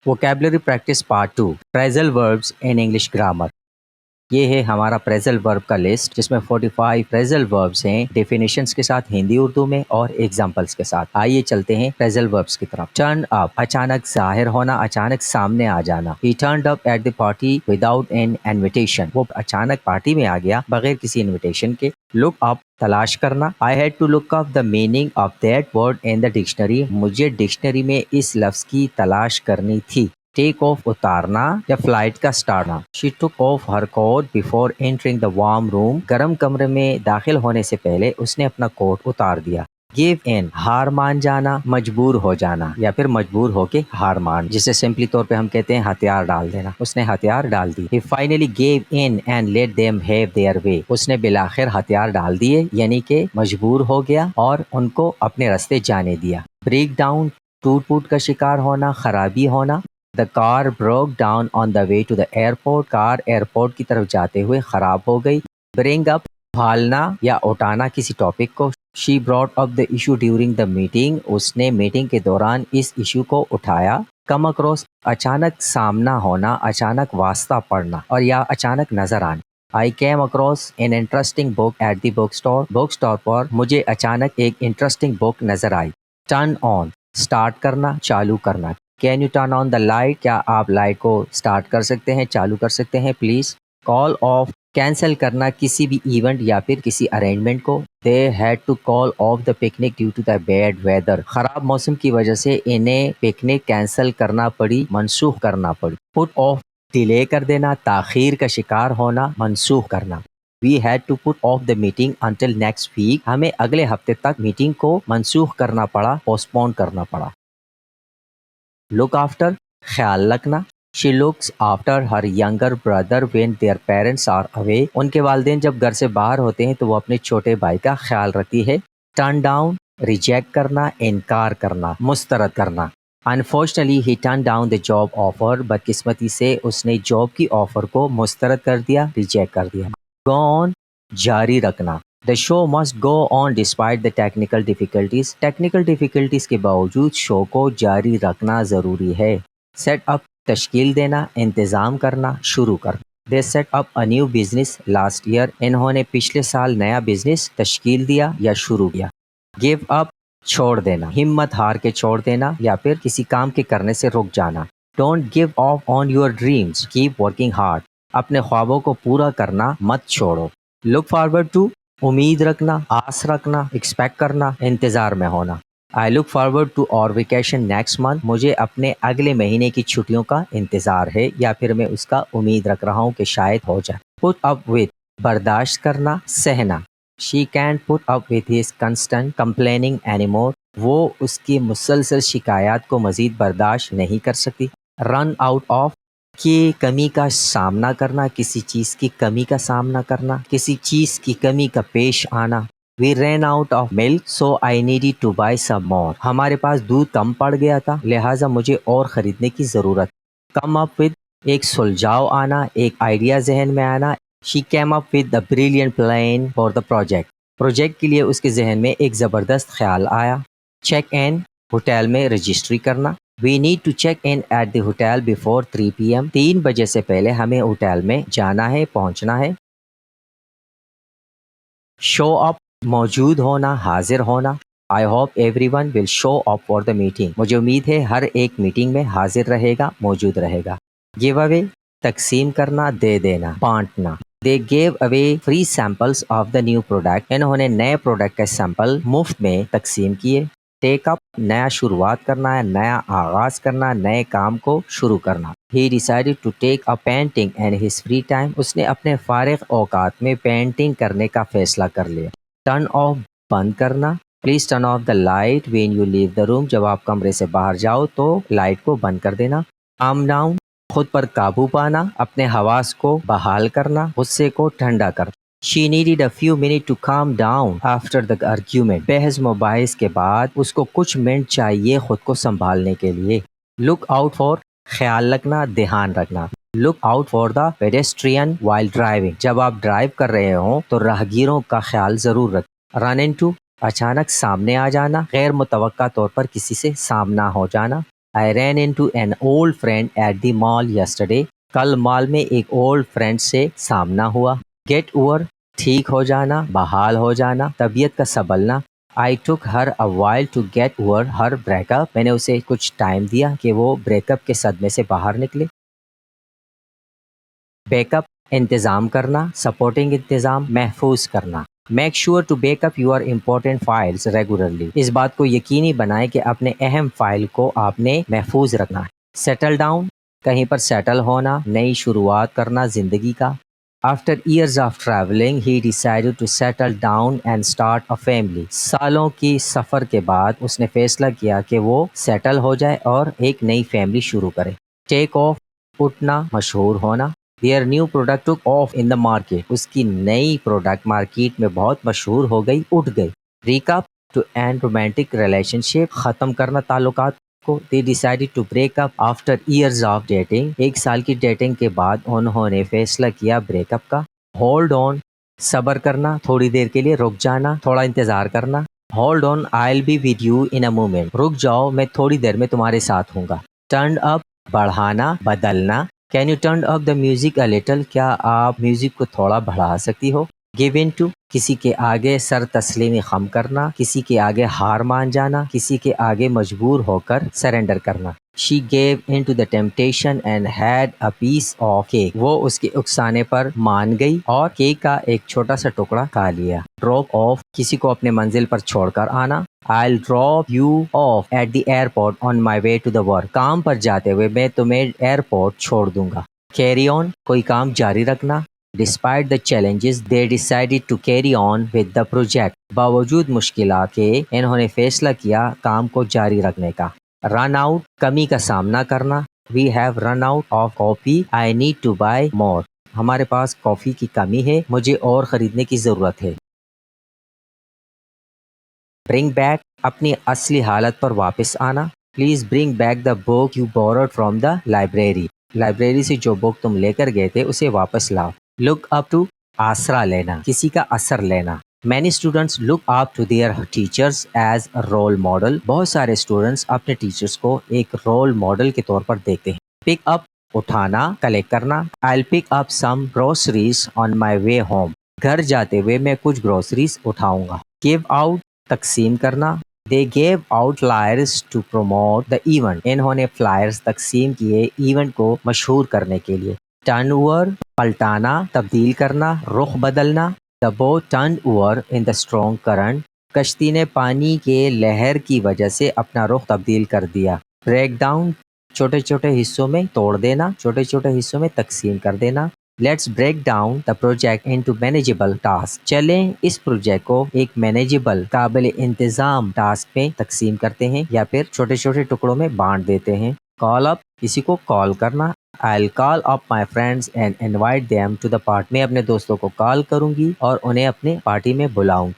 Vocabulary practice part 2 پریزل verbs in English grammar. یہ ہے ہمارا پریزل ورب کا لسٹ جس میں 45 پریزل وربز ہیں ڈیفینیشنز کے ساتھ ہندی اردو میں اور ایگزامپلز کے ساتھ. آئیے چلتے ہیں پریزل وربز کی طرف. ٹرن اپ اچانک ظاہر ہونا, اچانک سامنے آ جانا. He turned up at the party without an invitation. وہ اچانک پارٹی میں آ گیا بغیر کسی انویٹیشن کے. Look up تلاش کرنا. I had to look up the meaning of that word in the dictionary. مجھے ڈکشنری میں اس لفظ کی تلاش کرنی تھی. ٹیک آف اتارنا یا فلائٹ کا سٹارٹنا. She took off her coat before entering the warm room. گرم کمرے میں داخل ہونے سے پہلے اس نے اپنا کوٹ اتار دیا. Give in ہار مان جانا, مجبور ہو جانا یا پھر مجبور ہو کے ہار مان, جسے سمپلی طور پہ ہم کہتے ہیں ہتھیار ڈال دینا. اس نے ہتھیار ڈال دی. He finally gave in and let them have their way. اس نے بالآخر ہتھیار ڈال دیے یعنی کہ مجبور ہو گیا اور ان کو اپنے راستے جانے دیا. Break down ٹوٹ پوٹ کا شکار ہونا, خرابی ہونا. The car broke down on the way to the airport. Car airport کی طرف جاتے ہوئے خراب ہو گئی. Bring up اٹھالنا یا اٹھانا کسی ٹاپک کو. She brought up the issue during the meeting. اس نے میٹنگ کے دوران اس ایشو کو اٹھایا. Come across اچانک سامنا ہونا, اچانک واسطہ پڑھنا اور یا اچانک نظر آنا. I came across an interesting book at the bookstore. Book store پر مجھے اچانک ایک انٹرسٹنگ بک نظر آئی. Turn on اسٹارٹ کرنا, چالو کرنا. Can you turn on the light? کیا آپ لائٹ کو اسٹارٹ کر سکتے ہیں, چالو کر سکتے ہیں پلیز. Call off کینسل کرنا کسی بھی ایونٹ یا پھر کسی ارینجمنٹ کو. They had to call off the picnic due to the bad weather. خراب موسم کی وجہ سے انہیں پکنک کینسل کرنا پڑی, منسوخ کرنا پڑی. Put off ڈیلے کر دینا, تاخیر کا شکار ہونا, منسوخ کرنا. We had to put off the meeting until next week. ہمیں اگلے ہفتے تک میٹنگ کو منسوخ کرنا پڑا, پوسٹ پون کرنا پڑا. Look after خیال رکھنا. She looks after her younger brother when their parents are away. ان کے والدین جب گھر سے باہر ہوتے ہیں تو وہ اپنے چھوٹے بھائی کا خیال رکھتی ہے. Turn down ریجیکٹ کرنا, انکار کرنا, مسترد کرنا. Unfortunately he turned down the job offer. بدقسمتی سے اس نے جاب کی آفر کو مسترد کر دیا, ریجیکٹ کر دیا. Go on جاری رکھنا. The show must go on despite the technical difficulties. Technical difficulties کے باوجود شو کو جاری رکھنا ضروری ہے. Set up تشکیل دینا, انتظام کرنا, شروع کرنا. They set up a new business last year. انہوں نے پچھلے سال نیا بزنس تشکیل دیا یا شروع کیا. Give up چھوڑ دینا, ہمت ہار کے چھوڑ دینا یا پھر کسی کام کے کرنے سے رک جانا. Don't give up on your dreams. Keep working hard. اپنے خوابوں کو پورا کرنا مت چھوڑو. Look forward to امید رکھنا, آس رکھنا, ایکسپیکٹ کرنا, انتظار میں ہونا. I look forward to our vacation next month. مجھے اپنے اگلے مہینے کی چھٹیوں کا انتظار ہے یا پھر میں اس کا امید رکھ رہا ہوں کہ شاید ہو جائے. Put up with برداشت کرنا, سہنا. She can't put up with his constant complaining anymore. وہ اس کی مسلسل شکایات کو مزید برداشت نہیں کر سکتی. Run out of کی کمی کا سامنا کرنا, کسی چیز کی کمی کا سامنا کرنا, کسی چیز کی کمی کا پیش آنا. We ran out of milk so I needed to buy some more. ہمارے پاس دودھ کم پڑ گیا تھا لہٰذا مجھے اور خریدنے کی ضرورت. Come up with ایک سلجھاؤ آنا, ایک آئیڈیا ذہن میں آنا. She came up with the brilliant plan for the project. Project کے لیے اس کے ذہن میں ایک زبردست خیال آیا. Check in ہوٹل میں رجسٹری کرنا. We need to check in at the hotel before 3 p.m. 3 بجے سے پہلے ہمیں ہوٹل میں جانا ہے, پہنچنا ہے. Show up موجود ہونا, حاضر ہونا. I hope everyone will show up for the meeting. مجھے امید ہے ہر ایک میٹنگ میں حاضر رہے گا, موجود رہے گا. Give away تقسیم کرنا, دے دینا, بانٹنا. They gave away free samples of the new product. انہوں نے نئے پروڈکٹ کے سیمپل مفت میں تقسیم کیے. Take up نیا شروعات کرنا ہے, نیا آغاز کرنا, نئے کام کو شروع کرنا. He decided to take up painting in his free time. اس نے اپنے فارغ اوقات میں پینٹنگ کرنے کا فیصلہ کر لیا. Turn off بند کرنا. Please turn off the light when you leave the room. جب آپ کمرے سے باہر جاؤ تو لائٹ کو بند کر دینا. Calm down خود پر قابو پانا, اپنے حواس کو بحال کرنا, غصے کو ٹھنڈا کرنا. She needed a few minutes to calm down after the argument. بحث مباحث کے بعد اس کو کچھ منٹ چاہیے خود کو سنبھالنے کے لیے. Look out for خیال رکھنا, دھیان رکھنا. Look out for the pedestrian while driving. جب آپ ڈرائیو کر رہے ہوں تو راہگیروں کا خیال ضرور رکھیں. Run into اچانک سامنے آ جانا, غیر متوقع طور پر کسی سے سامنا ہو جانا. I ran into an old friend at the mall yesterday. کل مال میں ایک اولڈ فرینڈ سے سامنا ہوا. Get over ٹھیک ہو جانا, بحال ہو جانا, طبیعت کا سنبھلنا. I took her a while to get over her breakup. میں نے اسے کچھ ٹائم دیا کہ وہ بریک اپ کے صدمے سے باہر نکلے. بیک اپ انتظام کرنا, سپورٹنگ انتظام, محفوظ کرنا. Make sure to back up your important files regularly. اس بات کو یقینی بنائیں کہ اپنے اہم فائل کو آپ نے محفوظ رکھنا ہے. سیٹل ڈاؤن, کہیں پر سیٹل ہونا, نئی شروعات کرنا زندگی کا. After years of traveling, he decided to settle down and start a family. سالوں کی سفر کے بعد اس نے فیصلہ کیا کہ وہ سیٹل ہو جائے اور ایک نئی فیملی شروع کرے. ٹیک آف, اٹھنا, مشہور ہونا. Their new product took off in the market. اس کی نئی پروڈکٹ مارکیٹ میں بہت مشہور ہو گئی, اٹھ گئی. Recap, to end romantic relationship, ختم کرنا تعلقات کو. They decided to break up after years of dating. ایک سال کی ڈیٹنگ کے بعد انہوں نے فیصلہ کیا بریک اپ کا. Hold on, صبر کرنا, تھوڑی دیر کے لیے رک جانا, تھوڑا انتظار کرنا. Hold on, I'll be with you in a moment. رک جاؤ, میں تھوڑی دیر میں تمہارے ساتھ ہوں گا. Turn up, بڑھانا, بدلنا. Can you turn up the music a little? کیا آپ میوزک کو تھوڑا بڑھا سکتی ہو. Give in to, کسی کے آگے سر تسلیمی خم کرنا, کسی کے آگے ہار مان جانا, کسی کے آگے مجبور ہو کر سرنڈر کرنا. She gave in to the temptation and had a piece of cake. وہ اس کے اکسانے پر مان گئی اور کیک کا ایک چھوٹا سا ٹکڑا کھا لیا. Drop off, کسی کو اپنے منزل پر چھوڑ کر آنا. I'll drop you off at the airport on my way to the work. کام پر جاتے ہوئے میں تمہیں ایئرپورٹ چھوڑ دوں گا. Carry on, کوئی کام جاری رکھنا. Despite the challenges, they decided to carry on with the project. باوجود مشکلات کے انہوں نے فیصلہ کیا کام کو جاری رکھنے کا. Run out, کمی کا سامنا کرنا. We have run out of coffee. I need to buy more. ہمارے پاس کافی کی کمی ہے, مجھے اور خریدنے کی ضرورت ہے. Bring back, اپنی اصلی حالت پر واپس آنا. Please bring back the book you borrowed from the library. Library سے جو بک تم لے کر گئے تھے اسے واپس لاؤ. Look up to, آسرا لینا, کسی کا اثر لینا. Many students look up to their teachers as a role model. بہت سارے اسٹوڈنٹس اپنے ٹیچرس کو ایک رول ماڈل کے طور پر دیکھتے ہیں. Pick up, اٹھانا, کلیکٹ کرنا. I'll pick up some groceries on my way home. گھر جاتے ہوئے میں کچھ گروسریز اٹھاؤں گا. Give out, تقسیم کرنا. They gave out flyers to promote the event. انہوں نے فلائرز تقسیم کیے ایونٹ کو مشہور کرنے کے لیے. Turn over, پلٹانا, تبدیل کرنا, رخ بدلنا. The boat turned over in the strong current. کشتی نے پانی کے لہر کی وجہ سے اپنا رخ تبدیل کر دیا. Break down, چھوٹے چھوٹے حصوں میں توڑ دینا, چھوٹے چھوٹے حصوں میں تقسیم کر دینا. Let's break down the project into manageable tasks. چلیں اس پروجیکٹ کو ایک مینیجیبل, قابل انتظام ٹاسک میں تقسیم کرتے ہیں یا پھر چھوٹے چھوٹے ٹکڑوں میں بانٹ دیتے ہیں. Call up, کسی کو کال کرنا. I'll call up my friends and invite them to the party. میں اپنے دوستوں کو کال کروں گی اور انہیں اپنے پارٹی میں بلاؤں.